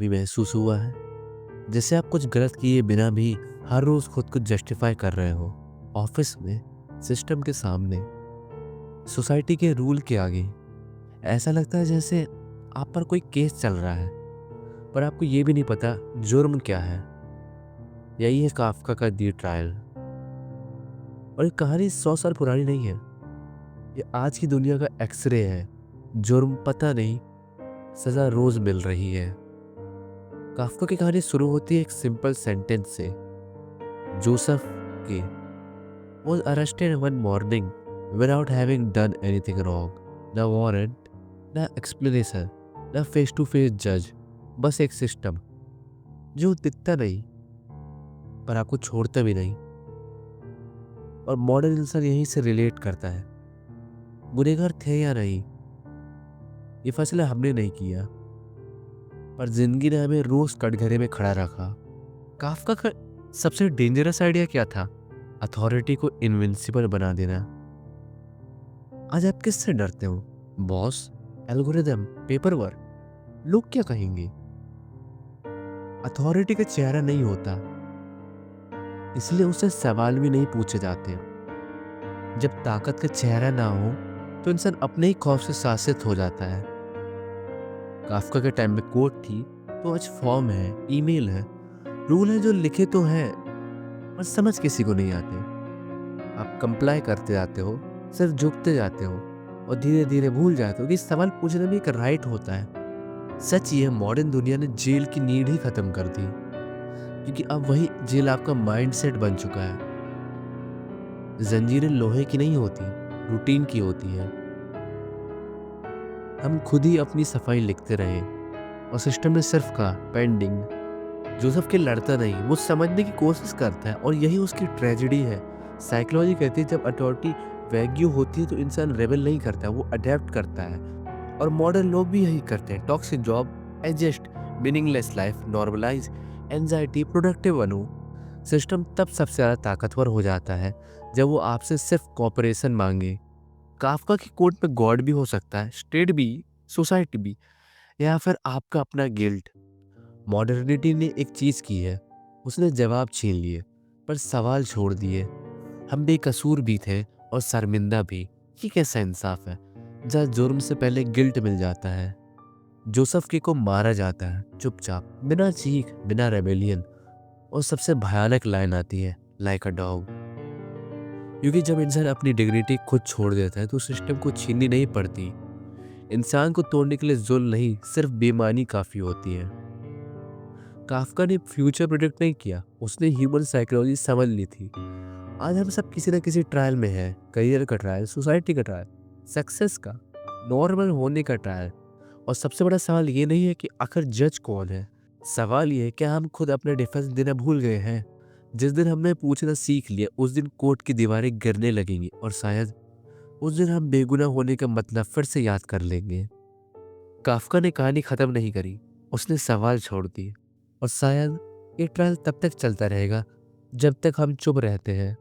कभी महसूस हुआ है जैसे आप कुछ गलत किए बिना भी हर रोज खुद को जस्टिफाई कर रहे हो? ऑफिस में, सिस्टम के सामने, सोसाइटी के रूल के आगे। ऐसा लगता है जैसे आप पर कोई केस चल रहा है, पर आपको ये भी नहीं पता जुर्म क्या है। यही है काफका का दी ट्रायल। और ये कहानी 100 साल पुरानी नहीं है, ये आज की दुनिया का एक्सरे है। जुर्म पता नहीं, सजा रोज मिल रही है। काफका की कहानी शुरू होती है एक सिंपल सेंटेंस से। जोसेफ के was arrested one morning without having done anything wrong. No warrant, no explanation, no face-to-face judge. बस एक सिस्टम जो दिखता नहीं पर आपको छोड़ता भी नहीं। और मॉडर्न इंसान यहीं से रिलेट करता है। गुनहगार थे या नहीं, ये फैसला हमने नहीं किया, पर जिंदगी ने हमें रोज कटघरे में खड़ा रखा। काफका का सबसे डेंजरस आइडिया क्या था? अथॉरिटी को इनविंसिबल बना देना। आज आप किससे डरते हो? Boss, algorithm, paper work? लोग क्या कहेंगे? अथॉरिटी का चेहरा नहीं होता, इसलिए उससे सवाल भी नहीं पूछे जाते। जब ताकत का चेहरा ना हो तो इंसान अपने ही खौफ से शासित हो जाता है। काफका के टाइम में कोर्ट थी तो आज फॉर्म है, ईमेल है, रूल है जो लिखे तो हैं पर समझ किसी को नहीं आते। आप कंप्लाई करते जाते हो, सिर्फ झुकते जाते हो और धीरे धीरे भूल जाते हो कि सवाल पूछना भी एक राइट होता है। सच ये मॉडर्न दुनिया ने जेल की नीड ही खत्म कर दी, क्योंकि अब वही जेल आपका माइंडसेट बन चुका है। जंजीरें लोहे की नहीं होती, रूटीन की होती है। हम खुद ही अपनी सफाई लिखते रहे और सिस्टम ने सिर्फ कहा पेंडिंग। जोसेफ के लड़ता नहीं, वो समझने की कोशिश करता है और यही उसकी ट्रेजेडी है। साइकोलॉजी कहती है जब अथॉरिटी वैग्यू होती है तो इंसान रेबल नहीं करता, वो अडेप्ट करता है। और मॉडर्न लोग भी यही करते हैं। Toxic job, adjust, meaningless life, normalize, anxiety, productive बनो। सिस्टम तब सबसे ज़्यादा ताकतवर हो जाता है जब वो आपसे सिर्फ कॉपरेशन मांगे। काफका की कोर्ट में गॉड भी हो सकता है, स्टेट भी, सोसाइटी भी, या फिर आपका अपना गिल्ट। मॉडर्निटी ने एक चीज़ की है, उसने जवाब छीन लिए पर सवाल छोड़ दिए। हम बेकसूर भी थे और शर्मिंदा भी। ये कैसा इंसाफ है जहाँ जुर्म से पहले गिल्ट मिल जाता है? जोसेफ के को मारा जाता है चुपचाप, बिना चीख, बिना रेबेलियन। और सबसे भयानक लाइन आती है, लाइक अ डॉग। क्योंकि जब इंसान अपनी डिग्निटी खुद छोड़ देता है तो सिस्टम को छीननी नहीं पड़ती। इंसान को तोड़ने के लिए जुल्म नहीं, सिर्फ बेईमानी काफ़ी होती है। काफका ने फ्यूचर प्रेडिक्ट नहीं किया, उसने ह्यूमन साइकोलॉजी समझ ली थी। आज हम सब किसी न किसी ट्रायल में हैं। करियर का ट्रायल, सोसाइटी का ट्रायल, सक्सेस का, नॉर्मल होने का ट्रायल। और सबसे बड़ा सवाल ये नहीं है कि आखिर जज कौन है, सवाल ये है क्या हम खुद अपने डिफेंस देना भूल गए हैं? जिस दिन हमने पूछना सीख लिया उस दिन कोर्ट की दीवारें गिरने लगेंगी और शायद उस दिन हम बेगुनाह होने का मतलब फिर से याद कर लेंगे। काफका ने कहानी खत्म नहीं करी, उसने सवाल छोड़ दिए। और शायद ये ट्रायल तब तक चलता रहेगा जब तक हम चुप रहते हैं।